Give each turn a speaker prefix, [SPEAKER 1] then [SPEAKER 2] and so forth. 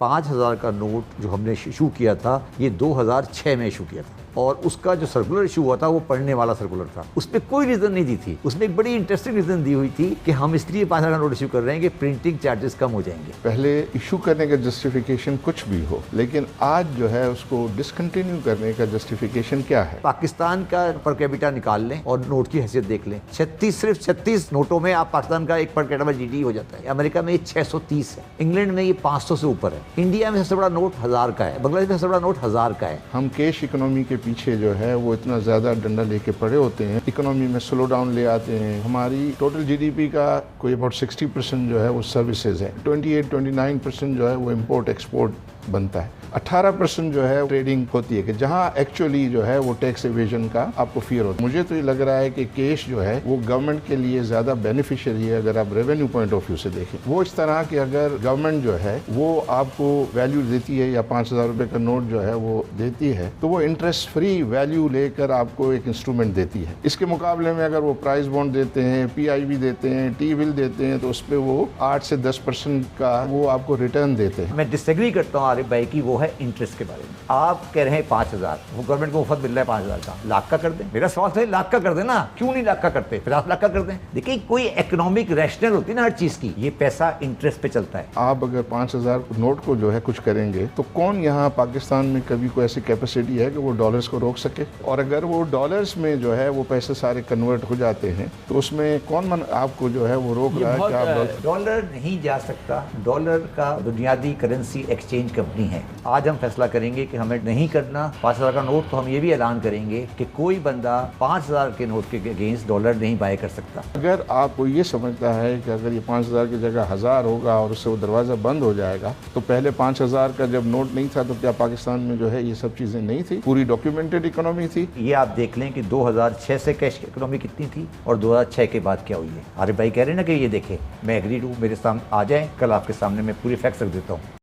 [SPEAKER 1] 5,000 का नोट जो हमने इशू किया था, ये 2006 में इशू किया था और उसका जो सर्कुलर इशू हुआ था वो पढ़ने वाला सर्कुलर था। उस पर कोई रीज़न नहीं दी थी। उसमें एक बड़ी इंटरेस्टिंग रीज़न दी हुई थी कि हम इसलिए 5,000 का नोट इशू कर रहे हैं कि प्रिंटिंग चार्जेस कम हो जाएंगे।
[SPEAKER 2] पहले इशू करने का जस्टिफिकेशन कुछ भी हो, लेकिन आज जो है उसको डिसकंटिन्यू करने का जस्टिफिकेशन क्या है?
[SPEAKER 1] पाकिस्तान का पर कैपिटा निकाल लें और नोट की हैसियत देख लें। 36 नोटों में आप पाकिस्तान का एक पर कैपिटा जीडीपी हो जाता है। अमेरिका में ये 630 है, इंग्लैंड में ये 500 से ऊपर है, इंडिया में सबसे बड़ा नोट 1000 का है, बांग्लादेश में सबसे बड़ा नोट 1000 का है।
[SPEAKER 2] हम कैश इकोनॉमी के पीछे जो है वो इतना ज़्यादा डंडा लेके पड़े होते हैं, इकोनॉमी में स्लो डाउन ले आते हैं। हमारी टोटल जीडीपी का कोई अबाउट 60% जो है वो सर्विसेज है, 28-29% जो है वो इम्पोर्ट एक्सपोर्ट बनता है, 18% जो है ट्रेडिंग होती है कि जहां एक्चुअली जो है वो टैक्स एवेजन का आपको फियर होता है। मुझे तो ये लग रहा है कि कैश जो है वो गवर्नमेंट के लिए ज़्यादा बेनिफिशियरी है अगर आप रेवेन्यू पॉइंट ऑफ व्यू से देखें। वो इस तरह कि अगर गवर्नमेंट जो है वो आपको वैल्यू देती है या 5,000 रुपये का नोट जो है वो देती है, तो वो इंटरेस्ट फ्री वैल्यू लेकर आपको एक इंस्ट्रूमेंट देती है। इसके मुकाबले में अगर वो प्राइस बॉन्ड देते हैं, PIB देते हैं, टी बिल देते हैं, तो उस पर वो 8 से 10% का वो आपको रिटर्न देते हैं।
[SPEAKER 1] मैं डिसएग्री करता हूँ आरिफ भाई की, वो है इंटरेस्ट के बारे में। आप कह रहे हैं 5,000, वो गवर्नमेंट को मुफ्त मिल रहा है 5,000 का, लाख का कर दें। मेरा सवाल है लाख का कर दें ना, क्यों नहीं लाख का करते, 50 लाख का कर दें। देखिए कोई इकोनॉमिक रैशनल होती है ना हर चीज की, ये पैसा इंटरेस्ट पे चलता है।
[SPEAKER 2] आप अगर 5,000 नोट को जो है कुछ करेंगे तो कौन यहाँ पाकिस्तान में कभी कोई ऐसी कैपेसिटी है कि वो डॉलर्स को रोक सके? और अगर वो डॉलर्स में जो है वो पैसे सारे कन्वर्ट हो जाते हैं तो उसमें कौन आपको जो है वो रोक रहा है कि आप
[SPEAKER 1] डॉलर नहीं जा सकता। डॉलर का बुनियादी करेंसी एक्सचेंज कंपनी है। आज हम फैसला करेंगे कि हमें नहीं करना 5,000 का नोट, तो हम ये भी ऐलान करेंगे कि कोई बंदा 5,000 के नोट के अगेंस्ट डॉलर नहीं बाय कर सकता।
[SPEAKER 2] अगर आपको ये समझता है कि अगर ये 5,000 की जगह 1,000 होगा और उससे वो दरवाज़ा बंद हो जाएगा, तो पहले 5,000 का जब नोट नहीं था तो क्या पाकिस्तान में जो है ये सब चीज़ें नहीं थी? पूरी डॉक्यूमेंटेड इकोनॉमी थी।
[SPEAKER 1] ये आप देख लें कि 2006 से कैश इकोनॉमी कितनी थी और 2006 के बाद क्या हुई है। आरिफ भाई कह रहे हैं ना कि ये देखें, मैं एग्रीड हूँ, मेरे सामने आ जाए, कल आपके सामने मैं पूरी फैक्ट्स रख देता हूँ।